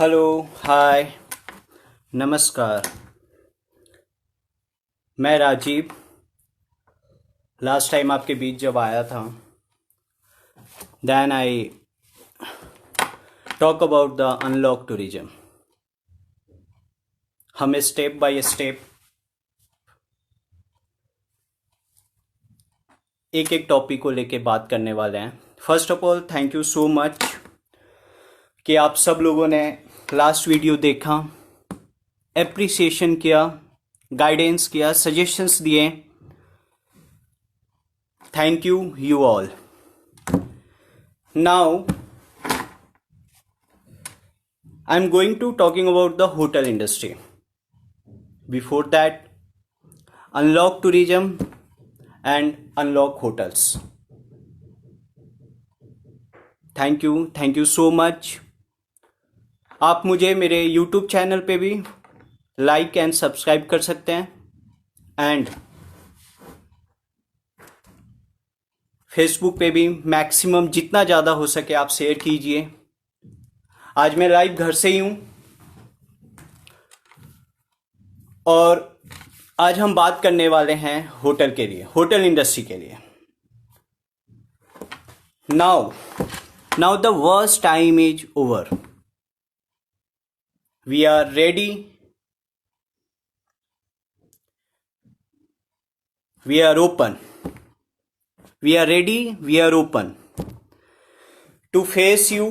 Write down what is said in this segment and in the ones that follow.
Hello, हाय, नमस्कार। मैं Rajiv last time आपके बीच जब आया था, then I talk about the unlock tourism. हम स्टेप बाय स्टेप एक एक टॉपिक को लेके बात करने वाले हैं। First of all thank you so much कि आप सब लोगों ने लास्ट वीडियो देखा, एप्रिसिएशन किया, गाइडेंस किया, सजेशंस दिए। Thank you you all. Now I am going to talking about the hotel industry. Before that, unlock tourism and unlock hotels. Thank you so much. आप मुझे मेरे यूट्यूब चैनल पे भी like and subscribe कर सकते हैं and Facebook पे भी मैक्सिमम जितना ज़्यादा हो सके आप शेयर कीजिए। आज मैं लाइव घर से ही हूँ और आज हम बात करने वाले हैं होटल के लिए, होटल इंडस्ट्री के लिए। Now the worst time is over. We are ready. We are open. We are ready. We are open to face you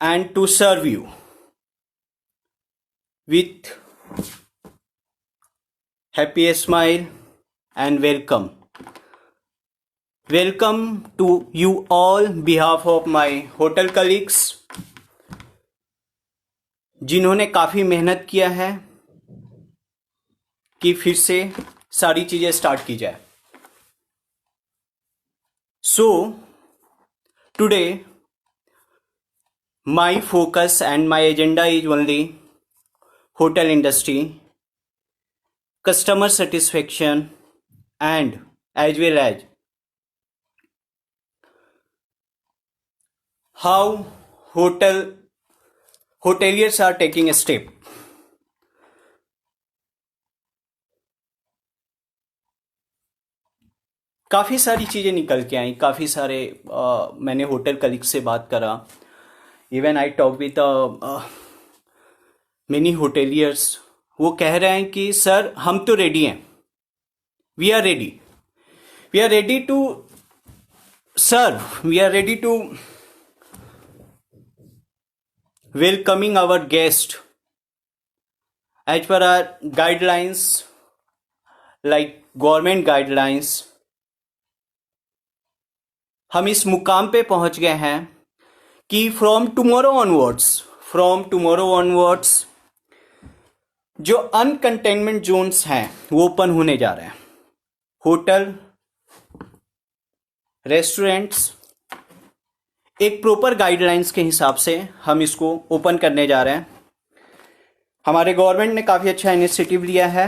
and to serve you with happy smile and welcome. Welcome to you all behalf of my hotel colleagues जिन्होंने काफ़ी मेहनत किया है कि फिर से सारी चीज़ें स्टार्ट की जाए। So today my focus and my agenda is only hotel industry, customer satisfaction and as well as how hoteliers are taking a step. काफ़ी सारी चीज़ें निकल के आई, काफ़ी सारे मैंने होटल कलीग से बात करा। Even I talk with many hoteliers. वो कह रहे हैं कि सर हम तो रेडी हैं, we are ready to serve, we are ready to welcoming our guest as per our guidelines, like government guidelines। हम इस मुकाम पे पहुंच गए हैं कि फ्रॉम टुमारो ऑनवर्ड्स जो अनकंटेनमेंट जोन्स हैं वो ओपन होने जा रहे हैं। होटल, रेस्टोरेंट्स एक प्रॉपर गाइडलाइंस के हिसाब से हम इसको ओपन करने जा रहे हैं। हमारे गवर्नमेंट ने काफ़ी अच्छा इनिशिएटिव लिया है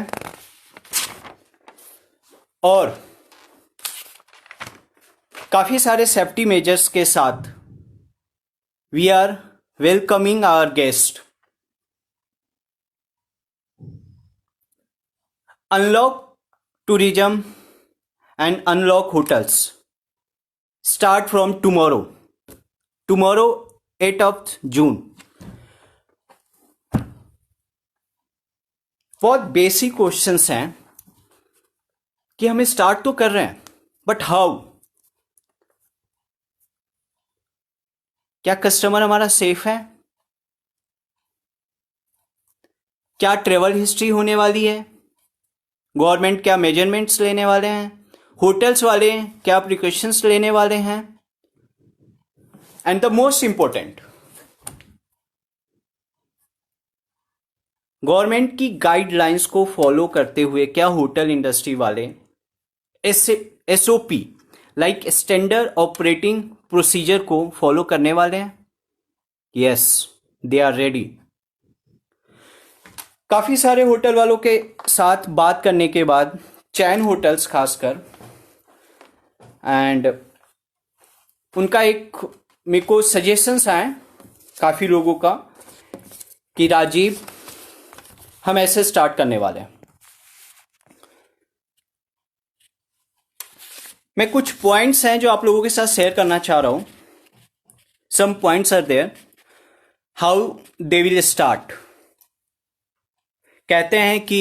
और काफ़ी सारे सेफ्टी मेजर्स के साथ we are welcoming our guest. Unlock tourism and unlock hotels start from tomorrow 8 June. बहुत बेसिक क्वेश्चंस हैं कि हमें स्टार्ट तो कर रहे हैं, बट हाउ? क्या कस्टमर हमारा सेफ है? क्या ट्रेवल हिस्ट्री होने वाली है? गवर्नमेंट क्या मेजरमेंट्स लेने वाले हैं? होटल्स वाले क्या प्रिकॉशंस लेने वाले हैं? And the most important, government की गाइडलाइंस को फॉलो करते हुए क्या होटल इंडस्ट्री वाले SOP like standard operating procedure को फॉलो करने वाले हैं? Yes, they are ready. काफ़ी सारे होटल वालों के साथ बात करने के बाद, चैन होटल्स खासकर, एंड उनका एक मेरे को सजेशंस आए काफ़ी लोगों का कि राजीव हम ऐसे स्टार्ट करने वाले हैं। मैं कुछ पॉइंट्स हैं जो आप लोगों के साथ शेयर करना चाह रहा हूं। Some points are there how they will start. कहते हैं कि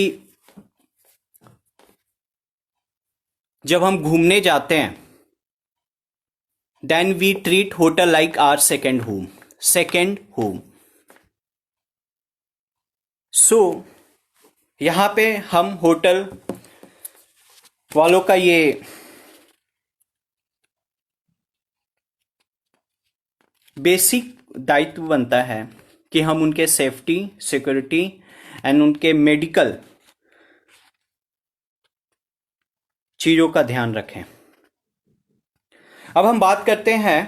जब हम घूमने जाते हैं then we treat hotel like our second home. So यहां पे हम होटल वालों का ये बेसिक दायित्व बनता है कि हम उनके सेफ्टी, सिक्योरिटी एंड उनके मेडिकल चीजों का ध्यान रखें। अब हम बात करते हैं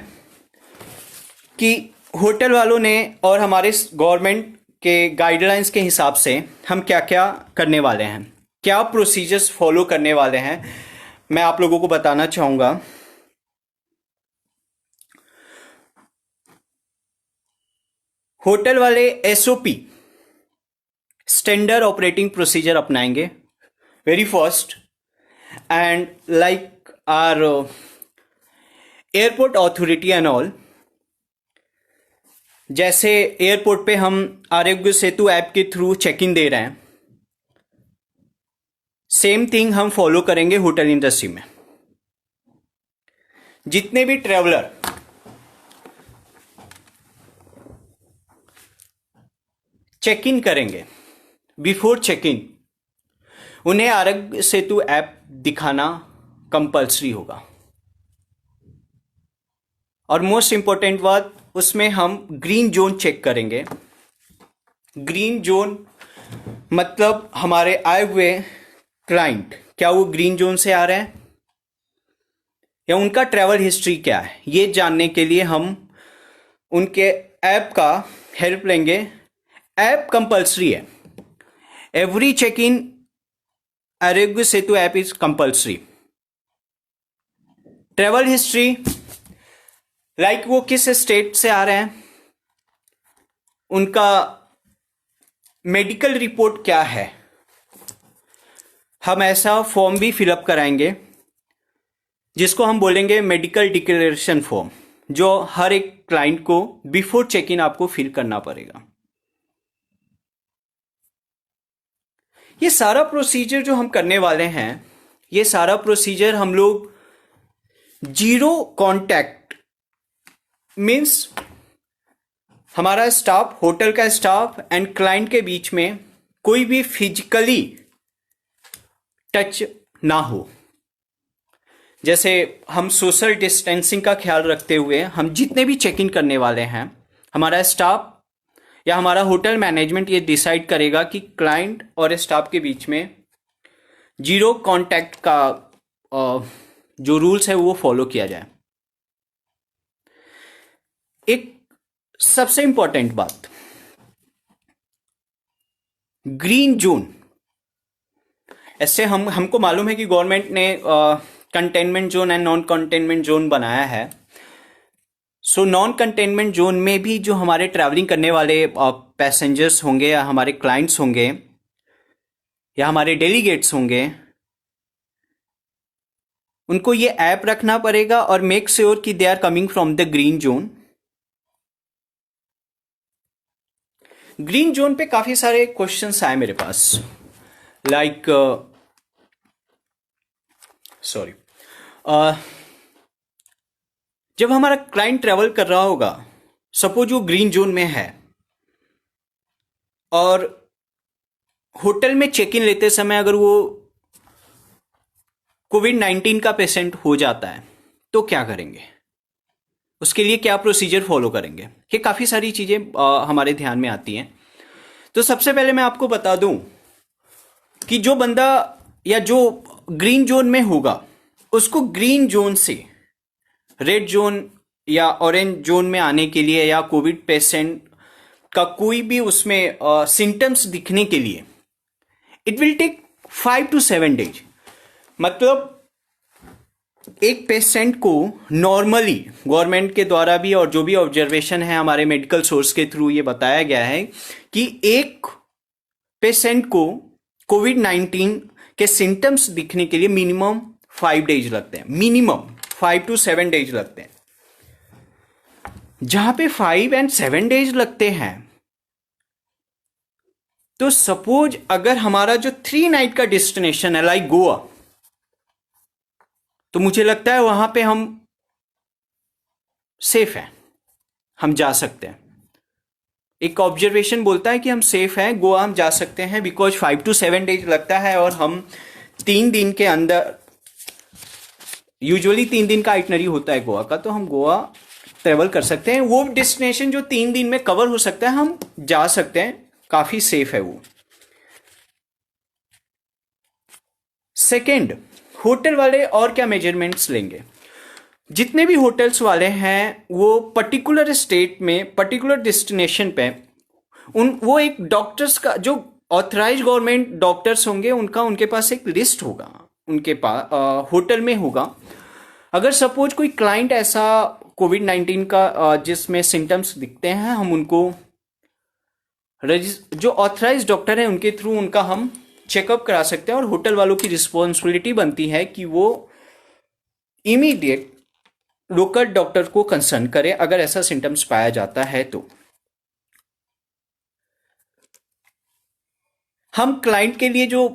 कि होटल वालों ने और हमारे गवर्नमेंट के गाइडलाइंस के हिसाब से हम क्या क्या करने वाले हैं, क्या प्रोसीजर्स फॉलो करने वाले हैं, मैं आप लोगों को बताना चाहूंगा। होटल वाले एसओपी स्टैंडर्ड ऑपरेटिंग प्रोसीजर अपनाएंगे very first, and like are airport authority and all. जैसे एयरपोर्ट पे हम आरोग्य सेतु ऐप के थ्रू चेक इन दे रहे हैं, सेम थिंग हम फॉलो करेंगे होटल इंडस्ट्री में। जितने भी ट्रेवलर चेक इन करेंगे, बिफोर चेक इन उन्हें आरोग्य सेतु ऐप दिखाना कंपल्सरी होगा। और मोस्ट इंपॉर्टेंट बात, उसमें हम ग्रीन जोन चेक करेंगे। ग्रीन जोन मतलब हमारे आए हुए क्लाइंट क्या वो ग्रीन जोन से आ रहे हैं या उनका ट्रैवल हिस्ट्री क्या है, ये जानने के लिए हम उनके ऐप का हेल्प लेंगे। ऐप कंपल्सरी है, every check in Aarogya Setu app is compulsory. Travel history like वो किस स्टेट से आ रहे हैं, उनका मेडिकल रिपोर्ट क्या है, हम ऐसा फॉर्म भी फिलअप कराएंगे जिसको हम बोलेंगे मेडिकल डिक्लेरेशन फॉर्म, जो हर एक क्लाइंट को बिफोर चेक इन आपको फिल करना पड़ेगा। ये सारा प्रोसीजर जो हम करने वाले हैं, ये सारा प्रोसीजर हम लोग जीरो कांटेक्ट मीन्स हमारा स्टाफ, होटल का स्टाफ एंड क्लाइंट के बीच में कोई भी फिजिकली टच ना हो। जैसे हम सोशल डिस्टेंसिंग का ख्याल रखते हुए हम जितने भी चेक इन करने वाले हैं, हमारा स्टाफ या हमारा होटल मैनेजमेंट ये डिसाइड करेगा कि क्लाइंट और स्टाफ के बीच में जीरो कांटेक्ट का जो रूल्स है वो फॉलो किया जाए। एक सबसे इंपॉर्टेंट बात, ग्रीन जोन, ऐसे हमको मालूम है कि गवर्नमेंट ने containment zone and non containment zone बनाया है। सो नॉन कंटेनमेंट जोन में भी जो हमारे ट्रैवलिंग करने वाले पैसेंजर्स होंगे या हमारे क्लाइंट्स होंगे या हमारे डेलीगेट्स होंगे, उनको ये ऐप रखना पड़ेगा और मेक श्योर कि they are coming from the green zone. Green zone पे काफी सारे क्वेश्चंस आए मेरे पास, लाइक सॉरी, जब हमारा क्लाइंट ट्रैवल कर रहा होगा, सपोज वो ग्रीन जोन में है और होटल में चेक इन लेते समय अगर वो कोविड-19 का पेशेंट हो जाता है तो क्या करेंगे, उसके लिए क्या प्रोसीजर फॉलो करेंगे, ये काफ़ी सारी चीज़ें हमारे ध्यान में आती हैं। तो सबसे पहले मैं आपको बता दूं कि जो बंदा या जो ग्रीन जोन में होगा उसको ग्रीन जोन से रेड जोन या ऑरेंज जोन में आने के लिए या कोविड पेशेंट का कोई भी उसमें सिम्टम्स दिखने के लिए it will take 5 to 7 days। मतलब एक पेशेंट को नॉर्मली गवर्नमेंट के द्वारा भी और जो भी ऑब्जर्वेशन है हमारे मेडिकल सोर्स के थ्रू ये बताया गया है कि एक पेशेंट को कोविड-19 के सिम्टम्स दिखने के लिए मिनिमम 5 डेज लगते हैं, मिनिमम 5 to 7 डेज लगते हैं। जहां पे 5 and 7 डेज लगते हैं, तो सपोज अगर हमारा जो 3 नाइट का डेस्टिनेशन है लाइक गोवा, तो मुझे लगता है वहां पे हम सेफ हैं, हम जा सकते हैं। एक ऑब्जर्वेशन बोलता है कि हम सेफ हैं, गोवा हम जा सकते हैं, बिकॉज 5 to 7 डेज लगता है और हम 3 दिन के अंदर, यूजुअली 3 दिन का आइटनरी होता है गोवा का, तो हम गोवा ट्रेवल कर सकते हैं। वो डेस्टिनेशन जो 3 दिन में कवर हो सकता है हम जा सकते हैं, काफी सेफ है वो। सेकेंड, होटल वाले और क्या मेजरमेंट्स लेंगे? जितने भी होटल्स वाले हैं वो पर्टिकुलर स्टेट में पर्टिकुलर डेस्टिनेशन पे वो एक डॉक्टर्स का, जो ऑथराइज गवर्नमेंट डॉक्टर्स होंगे उनका, उनके पास एक लिस्ट होगा, उनके पास होटल में होगा। अगर सपोज कोई क्लाइंट ऐसा कोविड-19 का जिसमें सिम्टम्स दिखते हैं, हम उनको जो ऑथराइज डॉक्टर है उनके थ्रू उनका हम चेकअप करा सकते हैं, और होटल वालों की रिस्पॉन्सिबिलिटी बनती है कि वो इमीडिएट लोकल डॉक्टर को कंसर्न करे अगर ऐसा सिम्टम्स पाया जाता है। तो हम क्लाइंट के लिए जो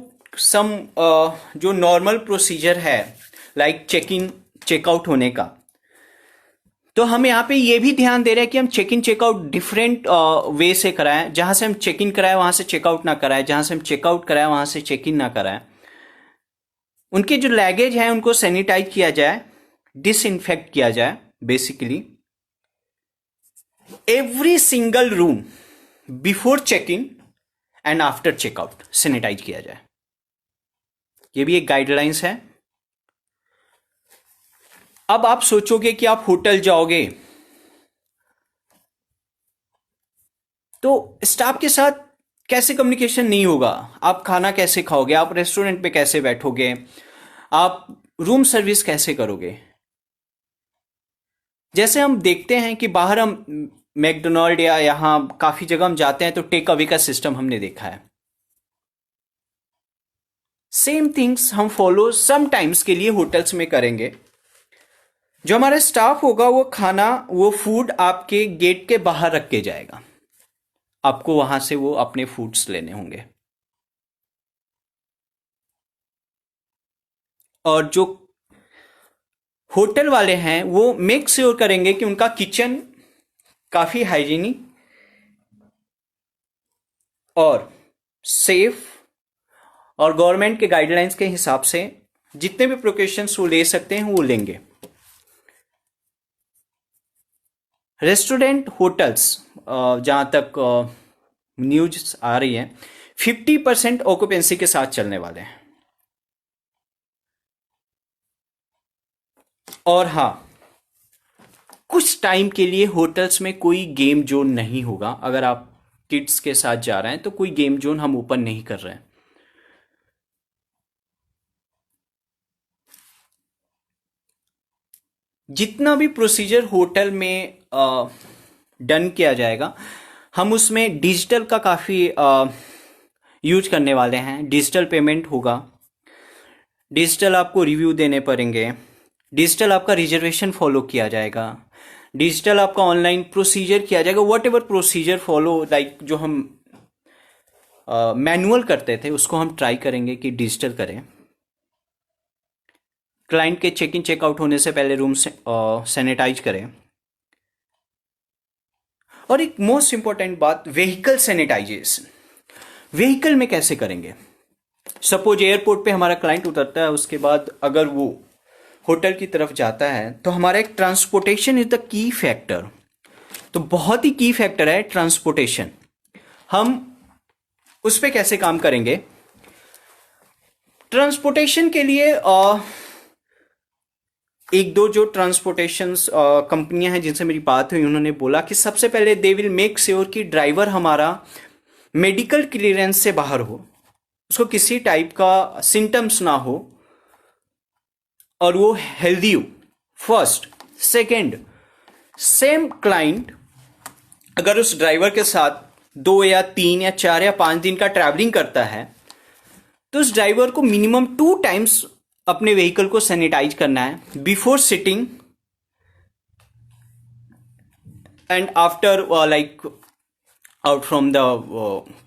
नॉर्मल प्रोसीजर है लाइक चेक इन चेकआउट होने का, तो हम यहाँ पे ये भी ध्यान दे रहे हैं कि हम check in checkout different way से कराएं। जहां से हम चेक इन कराएं वहां से चेकआउट ना कराएं, जहां से हम चेकआउट कराएं वहां से चेक इन ना कराएं। उनके जो लगेज है उनको सैनिटाइज किया जाए, डिसइंफेक्ट किया जाए। Basically every single room before check in and after checkout sanitize किया जाए। ये भी एक गाइडलाइंस है। अब आप सोचोगे कि आप होटल जाओगे तो स्टाफ के साथ कैसे कम्युनिकेशन नहीं होगा, आप खाना कैसे खाओगे, आप रेस्टोरेंट पे कैसे बैठोगे, आप रूम सर्विस कैसे करोगे? जैसे हम देखते हैं कि बाहर हम मैकडोनाल्ड या यहां काफी जगह हम जाते हैं तो टेक अवे का सिस्टम हमने देखा है। सेम थिंग्स हम फॉलो समटाइम्स के लिए होटल्स में करेंगे। जो हमारा स्टाफ होगा वो खाना, वो फूड आपके गेट के बाहर रख के जाएगा, आपको वहां से वो अपने फूड्स लेने होंगे। और जो होटल वाले हैं वो मेक श्योर करेंगे कि उनका किचन काफी हाइजीनिक और सेफ, और गवर्नमेंट के गाइडलाइंस के हिसाब से जितने भी प्रिकॉशंस वो ले सकते हैं वो लेंगे। रेस्टोरेंट होटल्स जहां तक न्यूज आ रही है 50% ऑक्यूपेंसी के साथ चलने वाले हैं। और हाँ, कुछ टाइम के लिए होटल्स में कोई गेम जोन नहीं होगा। अगर आप किड्स के साथ जा रहे हैं तो कोई गेम जोन हम ओपन नहीं कर रहे हैं। जितना भी प्रोसीजर होटल में डन किया जाएगा, हम उसमें डिजिटल का काफ़ी यूज करने वाले हैं। डिजिटल पेमेंट होगा, डिजिटल आपको रिव्यू देने पड़ेंगे, डिजिटल आपका रिजर्वेशन फॉलो किया जाएगा, डिजिटल आपका ऑनलाइन प्रोसीजर किया जाएगा। What ever procedure follow, like जो हम मैनुअल करते थे उसको हम ट्राई करेंगे कि डिजिटल करें। क्लाइंट के चेक इन चेकआउट होने से पहले रूम से सैनिटाइज करें। और एक मोस्ट इंपॉर्टेंट बात, व्हीकल सैनिटाइजेशन। व्हीकल में कैसे करेंगे? सपोज एयरपोर्ट पे हमारा क्लाइंट उतरता है, उसके बाद अगर वो होटल की तरफ जाता है तो हमारा एक transportation is the key factor. तो बहुत ही की फैक्टर है ट्रांसपोर्टेशन। हम उस पर कैसे काम करेंगे? ट्रांसपोर्टेशन के लिए एक दो जो ट्रांसपोर्टेशन कंपनियां हैं जिनसे मेरी बात हुई, उन्होंने बोला कि सबसे पहले दे विल मेक श्योर कि ड्राइवर हमारा मेडिकल क्लियरेंस से बाहर हो, उसको किसी टाइप का सिम्टम्स ना हो, और वो हेल्दी हो। फर्स्ट। सेकंड, सेम क्लाइंट अगर उस ड्राइवर के साथ 2 या 3 या 4 या 5 दिन का ट्रैवलिंग करता है तो उस ड्राइवर को मिनिमम 2 टाइम्स अपने व्हीकल को सैनिटाइज करना है, before sitting and after like out from the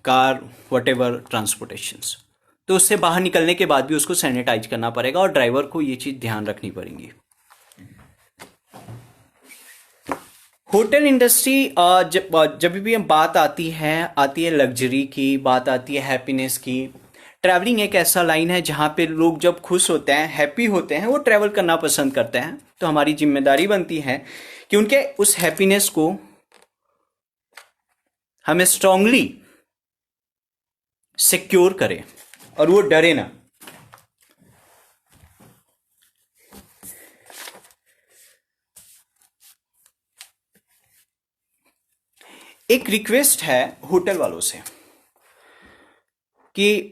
car whatever transportations. तो उससे बाहर निकलने के बाद भी उसको सैनिटाइज करना पड़ेगा और ड्राइवर को ये चीज़ ध्यान रखनी पड़ेगी। होटल इंडस्ट्री जब भी हम बात आती है लग्जरी की, बात आती है हैप्पीनेस की। ट्रैवलिंग एक ऐसा लाइन है जहाँ पे लोग जब खुश होते हैं, हैप्पी होते हैं, वो ट्रैवल करना पसंद करते हैं। तो हमारी जिम्मेदारी बनती है कि उनके उस हैप्पीनेस को हमें स्ट्रांगली सिक्योर करें और वो डरे ना। एक रिक्वेस्ट है होटल वालों से कि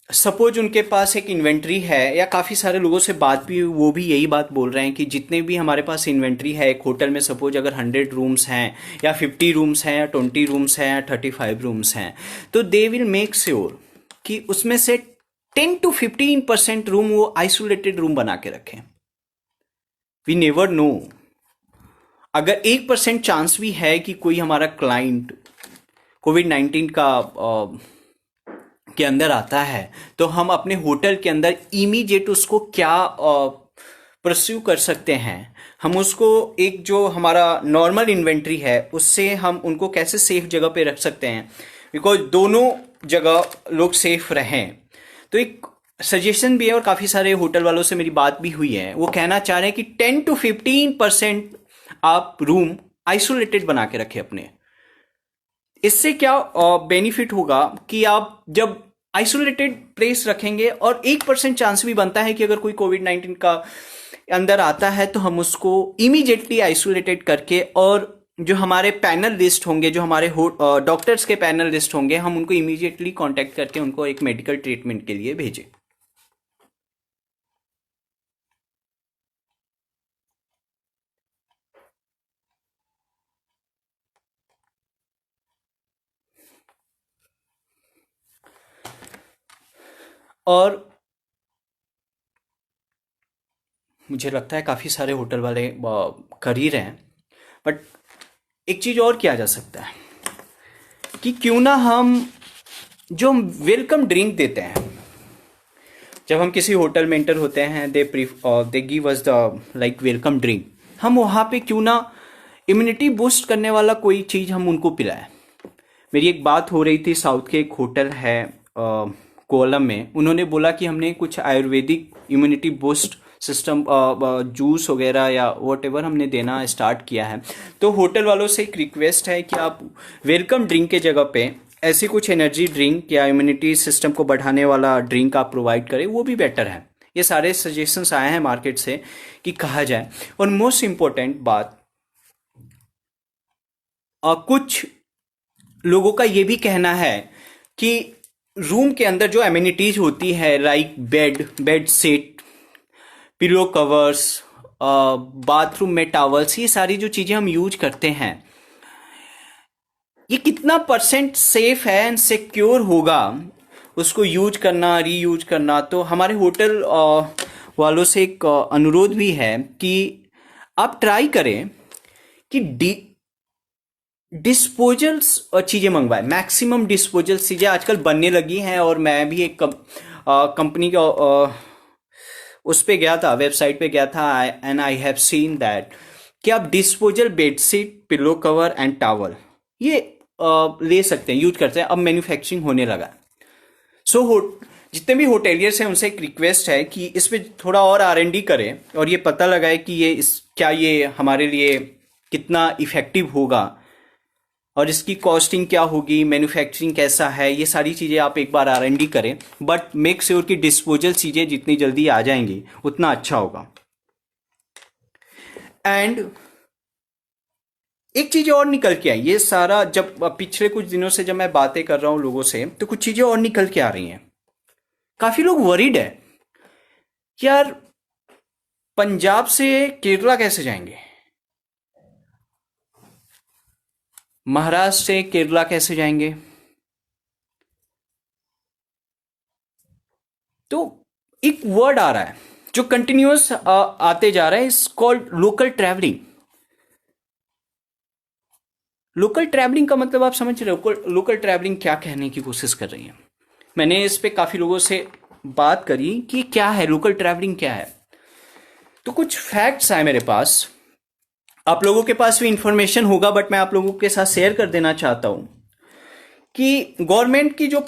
सपोज उनके पास एक इन्वेंट्री है, या काफ़ी सारे लोगों से बात भी, वो भी यही बात बोल रहे हैं कि जितने भी हमारे पास इन्वेंट्री है एक होटल में, सपोज अगर 100 रूम्स हैं या 50 रूम्स हैं या 20 रूम्स हैं या 35 रूम्स हैं, तो दे विल मेक श्योर कि उसमें से 10 to 15% रूम वो आइसोलेटेड रूम बना के रखें। वी नेवर नो, अगर 1% चांस भी है कि कोई हमारा क्लाइंट कोविड-19 के अंदर आता है, तो हम अपने होटल के अंदर इमीडिएट उसको क्या परस्यू कर सकते हैं। हम उसको एक जो हमारा नॉर्मल इन्वेंट्री है उससे हम उनको कैसे सेफ जगह पे रख सकते हैं, बिकॉज दोनों जगह लोग सेफ रहें। तो एक सजेशन भी है और काफ़ी सारे होटल वालों से मेरी बात भी हुई है, वो कहना चाह रहे हैं कि 10 to 15% आप रूम आइसोलेटेड बना के रखें अपने। इससे क्या बेनिफिट होगा कि आप जब आइसोलेटेड प्लेस रखेंगे और 1% चांस भी बनता है कि अगर कोई कोविड-19 का अंदर आता है तो हम उसको इमीडिएटली आइसोलेटेड करके, और जो हमारे पैनल लिस्ट होंगे, जो हमारे डॉक्टर्स के पैनल लिस्ट होंगे, हम उनको इमीडिएटली कांटेक्ट करके उनको एक मेडिकल ट्रीटमेंट के लिए भेजें। और मुझे लगता है काफ़ी सारे होटल वाले कर ही रहे हैं, बट एक चीज़ और किया जा सकता है कि क्यों ना हम जो वेलकम ड्रिंक देते हैं, जब हम किसी होटल में एंटर होते हैं, they give us the like welcome drink, हम वहाँ पे क्यों ना इम्यूनिटी बूस्ट करने वाला कोई चीज़ हम उनको पिलाएं। मेरी एक बात हो रही थी, साउथ के एक होटल है कोलम में, उन्होंने बोला कि हमने कुछ Ayurvedic immunity boost system juice वगैरह या वट एवर हमने देना स्टार्ट किया है। तो होटल वालों से एक रिक्वेस्ट है कि आप वेलकम ड्रिंक के जगह पे ऐसी कुछ एनर्जी ड्रिंक या इम्यूनिटी सिस्टम को बढ़ाने वाला ड्रिंक आप प्रोवाइड करें, वो भी बेटर है। ये सारे सजेशंस आए हैं मार्केट से कि कहा जाए। और मोस्ट इम्पोर्टेंट बात, कुछ लोगों का ये भी कहना है कि रूम के अंदर जो एमिनिटीज होती है like bed sheet, pillow covers, bathroom में टॉवल्स, ये सारी जो चीज़ें हम यूज करते हैं, ये कितना % सेफ है एंड सिक्योर होगा उसको यूज करना, रीयूज करना। तो हमारे होटल वालों से एक अनुरोध भी है कि आप ट्राई करें कि डिस्पोजल्स चीज़ें मंगवाएं। मैक्सिमम डिस्पोजल्स चीज़ें आजकल बनने लगी हैं, और मैं भी एक कंपनी का उस पे गया था, वेबसाइट पे गया था, and I have seen that कि आप disposal bedsheet, pillow cover and towel ये ले सकते हैं, यूज करते हैं। अब मैन्युफैक्चरिंग होने लगा। सो जितने भी होटेलियर्स हैं उनसे एक रिक्वेस्ट है कि इस पे थोड़ा और R&D करें और ये पता लगाए कि क्या ये हमारे लिए कितना इफेक्टिव होगा और इसकी कॉस्टिंग क्या होगी, मैन्युफैक्चरिंग कैसा है, ये सारी चीज़ें आप एक बार R&D करें। बट मेक श्योर कि डिस्पोजल चीज़ें जितनी जल्दी आ जाएंगी उतना अच्छा होगा। एंड एक चीज़ और निकल के आई, ये सारा जब पिछले कुछ दिनों से जब मैं बातें कर रहा हूँ लोगों से, तो कुछ चीज़ें और निकल के आ रही हैं। काफ़ी लोग वरीड है यार, पंजाब से केरला कैसे जाएंगे, महाराष्ट्र से केरला कैसे जाएंगे? तो एक वर्ड आ रहा है जो कंटिन्यूअस आते जा रहा है, इस called local travelling. Local travelling का मतलब आप समझ रहे हो, लोकल ट्रैवलिंग क्या कहने की कोशिश कर रही है? मैंने इस पे काफी लोगों से बात करी कि क्या है लोकल ट्रैवलिंग, क्या है। तो कुछ फैक्ट्स आए मेरे पास, आप लोगों के पास भी इंफॉर्मेशन होगा बट मैं आप लोगों के साथ शेयर कर देना चाहता हूं कि गवर्नमेंट की जो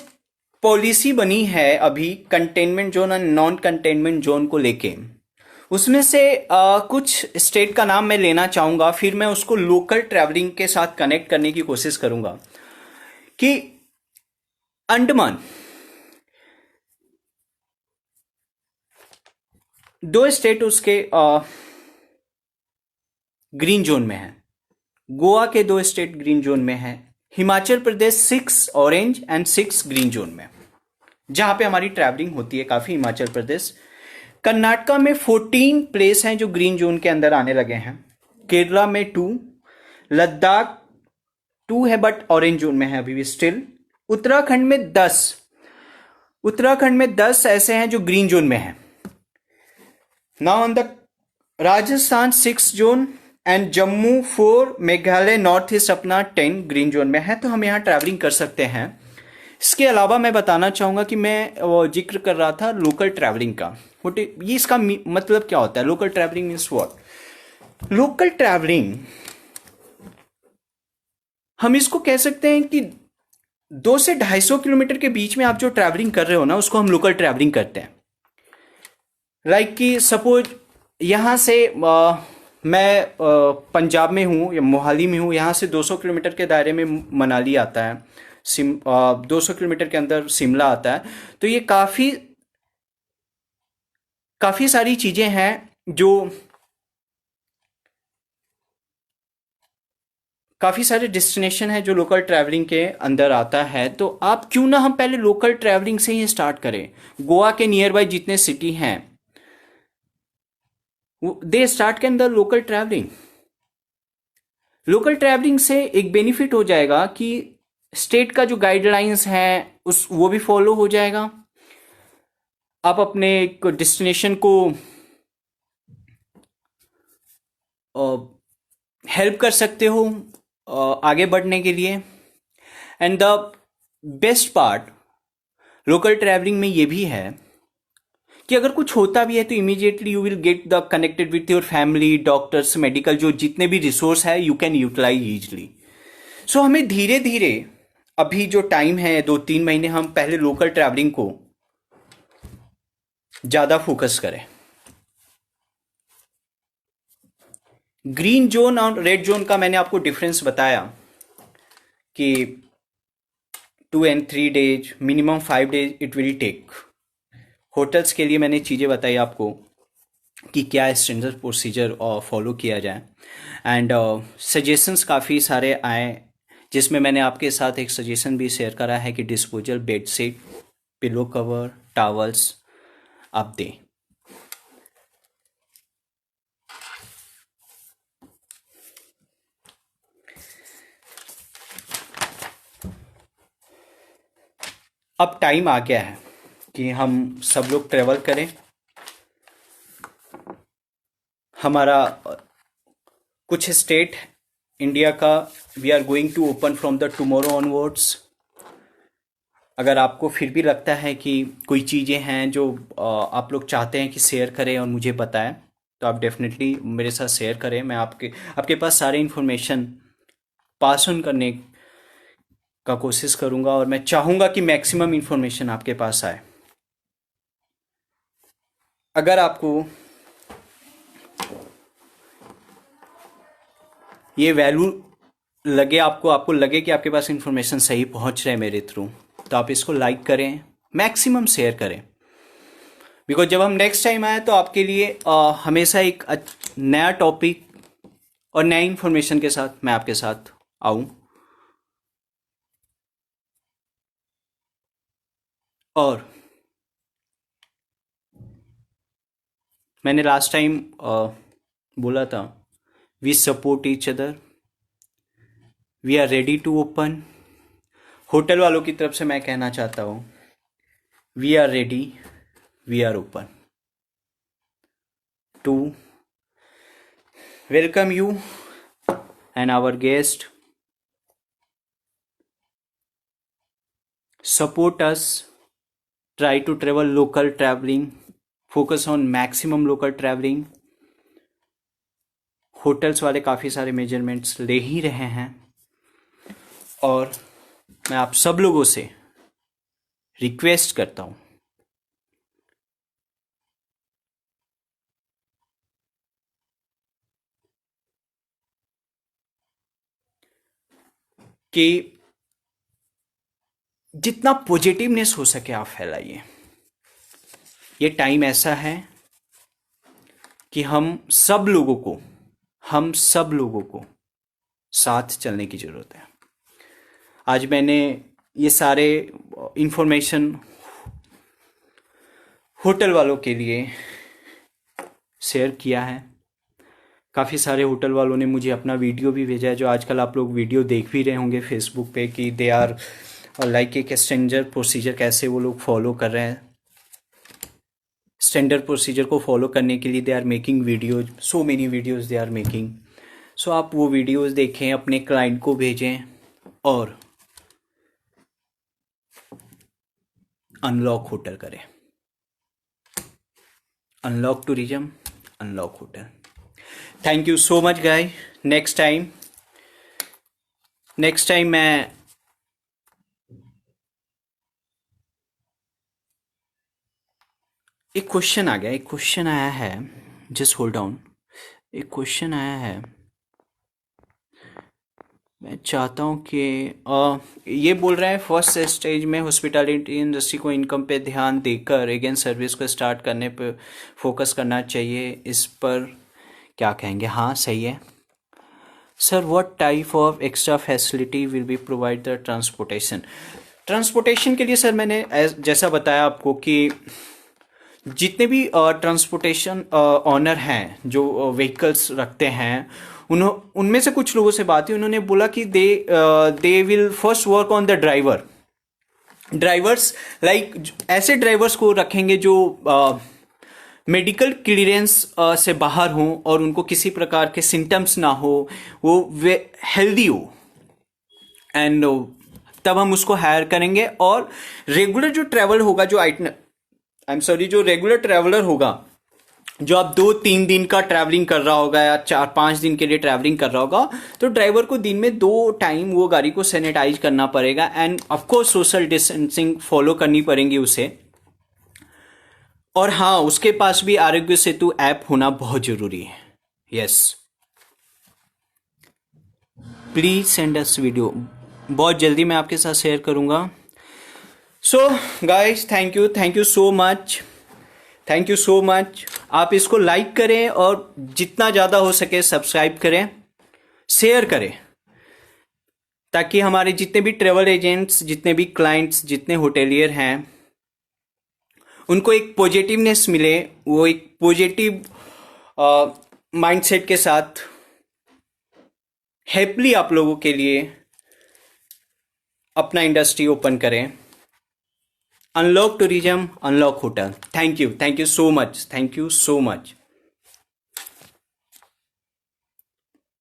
पॉलिसी बनी है अभी कंटेनमेंट जोन और नॉन कंटेनमेंट जोन को लेके, उसमें से कुछ स्टेट का नाम मैं लेना चाहूंगा, फिर मैं उसको लोकल ट्रैवलिंग के साथ कनेक्ट करने की कोशिश करूंगा। कि अंडमान, दो स्टेट उसके ग्रीन जोन में है, गोवा के दो स्टेट ग्रीन जोन में है, Himachal Pradesh 6 orange and 6 green zone में, जहां पे हमारी ट्रैवलिंग होती है काफी, हिमाचल प्रदेश। कर्नाटका में 14 प्लेस हैं जो ग्रीन जोन के अंदर आने लगे हैं, केरला में 2, लद्दाख 2 है बट ऑरेंज जोन में है अभी भी स्टिल। उत्तराखंड में 10 ऐसे हैं जो ग्रीन जोन में है। Now on the Rajasthan 6 zone and Jammu 4, Meghalaya north east अपना 10 ग्रीन जोन में है, तो हम यहाँ ट्रैवलिंग कर सकते हैं। इसके अलावा मैं बताना चाहूंगा कि मैं जिक्र कर रहा था लोकल ट्रैवलिंग का, ये इसका मतलब क्या होता है? Local travelling means what? Local travelling हम इसको कह सकते हैं कि 2 से 250 किलोमीटर के बीच में आप जो ट्रैवलिंग कर रहे हो ना, उसको हम लोकल ट्रैवलिंग करते हैं। लाइक कि सपोज यहां से मैं पंजाब में हूं या मोहाली में हूं, यहां से 200 किलोमीटर के दायरे में मनाली आता है, 200 किलोमीटर के अंदर शिमला आता है। तो ये काफी सारी चीजें हैं जो, काफी सारे डेस्टिनेशन है जो लोकल ट्रैवलिंग के अंदर आता है। तो आप क्यों ना हम पहले लोकल ट्रैवलिंग से ही स्टार्ट करें। गोवा के नियर बाय जितने सिटी हैं दे स्टार्ट के अंदर लोकल ट्रैवलिंग। लोकल ट्रैवलिंग से एक बेनिफिट हो जाएगा कि स्टेट का जो गाइडलाइंस है उस वो भी फॉलो हो जाएगा, आप अपने डेस्टिनेशन को हेल्प कर सकते हो आगे बढ़ने के लिए। And the best part local travelling में ये भी है कि अगर कुछ होता भी है तो immediately you will get the connected with your family, doctors, medical, जो जितने भी रिसोर्स है यू कैन यूटिलाइज इजली। सो हमें धीरे धीरे अभी जो टाइम है 2-3 महीने, हम पहले लोकल ट्रैवलिंग को ज्यादा फोकस करें। ग्रीन जोन और रेड जोन का मैंने आपको डिफरेंस बताया कि 2 and 3 days, minimum 5 days it will take. Hotels के लिए मैंने चीज़ें बताई आपको कि क्या स्टैंडर्ड प्रोसीजर फॉलो किया जाए। एंड सजेशंस काफ़ी सारे आए, जिसमें मैंने आपके साथ एक सजेशन भी शेयर करा है कि disposal bedsheet, pillow cover, towels आप दें। अब टाइम आ गया है कि हम सब लोग ट्रेवल करें। हमारा कुछ स्टेट इंडिया का we are going to open from the tomorrow onwards. अगर आपको फिर भी लगता है कि कोई चीज़ें हैं जो आप लोग चाहते हैं कि शेयर करें और मुझे बताएं, तो आप डेफिनेटली मेरे साथ शेयर करें। मैं आपके पास सारे इन्फॉर्मेशन पास ऑन करने का कोशिश करूंगा और मैं चाहूंगा कि मैक्सिमम इन्फॉर्मेशन आपके पास आए। अगर आपको ये वैल्यू लगे, आपको लगे कि आपके पास इंफॉर्मेशन सही पहुंच रहा है मेरे थ्रू, तो आप इसको लाइक करें, मैक्सिमम शेयर करें। बिकॉज जब हम नेक्स्ट टाइम आए तो आपके लिए हमेशा एक नया टॉपिक और नई इंफॉर्मेशन के साथ मैं आपके साथ आऊं। और मैंने लास्ट टाइम बोला था, we support each other, we are ready to open. Hotel वालों की तरफ से मैं कहना चाहता हूँ, we are ready, we are open to welcome you and our guest, support us, try to travel local traveling, focus on maximum local traveling। Hotels वाले काफ़ी सारे मेजरमेंट्स ले ही रहे हैं और मैं आप सब लोगों से रिक्वेस्ट करता हूँ कि जितना पॉजिटिवनेस हो सके आप फैलाइए। ये टाइम ऐसा है कि हम सब लोगों को साथ चलने की ज़रूरत है। आज मैंने ये सारे इंफॉर्मेशन होटल वालों के लिए शेयर किया है। काफ़ी सारे होटल वालों ने मुझे अपना वीडियो भी भेजा है, जो आजकल आप लोग वीडियो देख भी रहे होंगे फेसबुक पे, कि दे आर लाइक एक स्टैंडर्ड प्रोसीजर कैसे वो लोग फॉलो कर रहे हैं। स्टैंडर्ड प्रोसीजर को फॉलो करने के लिए they are making videos, so many videos they are making. So आप वो वीडियोज देखें, अपने क्लाइंट को भेजें और अनलॉक होटल करें। Unlock tourism, unlock hotel. Thank you so much guy. Next time मैं एक क्वेश्चन आया है, जस्ट होल्ड डाउन। एक क्वेश्चन आया है, मैं चाहता हूँ कि ये बोल रहे हैं फर्स्ट स्टेज में हॉस्पिटैलिटी इंडस्ट्री को इनकम पे ध्यान देकर अगेन सर्विस को स्टार्ट करने पे फोकस करना चाहिए। इस पर क्या कहेंगे? हाँ सही है sir. What type of extra facility will be provide the transportation के लिए सर मैंने जैसा बताया आपको कि जितने भी ट्रांसपोर्टेशन ऑनर हैं जो व्हीकल्स रखते हैं, उनमें से कुछ लोगों से बात हुई, उन्होंने बोला कि they will first work on the drivers, like ऐसे ड्राइवर्स को रखेंगे जो मेडिकल क्लियरेंस से बाहर हों और उनको किसी प्रकार के सिम्टम्स ना हो, वो हेल्दी हो, एंड तब हम उसको हायर करेंगे। और रेगुलर जो ट्रैवल होगा, जो रेगुलर ट्रैवलर होगा, जो आप 2-3 दिन का ट्रैवलिंग कर रहा होगा या 4-5 दिन के लिए ट्रैवलिंग कर रहा होगा, तो ड्राइवर को दिन में 2 टाइम वो गाड़ी को सैनिटाइज करना पड़ेगा and of course social distancing follow करनी पड़ेगी उसे। और हाँ, उसके पास भी आरोग्य सेतु ऐप होना बहुत जरूरी है। Yes, please send us video, बहुत जल्दी मैं आपके साथ शेयर करूंगा। So guys, thank you so much. आप इसको लाइक करें और जितना ज़्यादा हो सके सब्सक्राइब करें, शेयर करें, ताकि हमारे जितने भी ट्रेवल एजेंट्स, जितने भी क्लाइंट्स, जितने होटेलियर हैं, उनको एक पॉजिटिवनेस मिले, वो एक पॉजिटिव माइंडसेट के साथ हैप्पीली आप लोगों के लिए अपना इंडस्ट्री ओपन करें। Unlock tourism, unlock hotel. Thank you so much.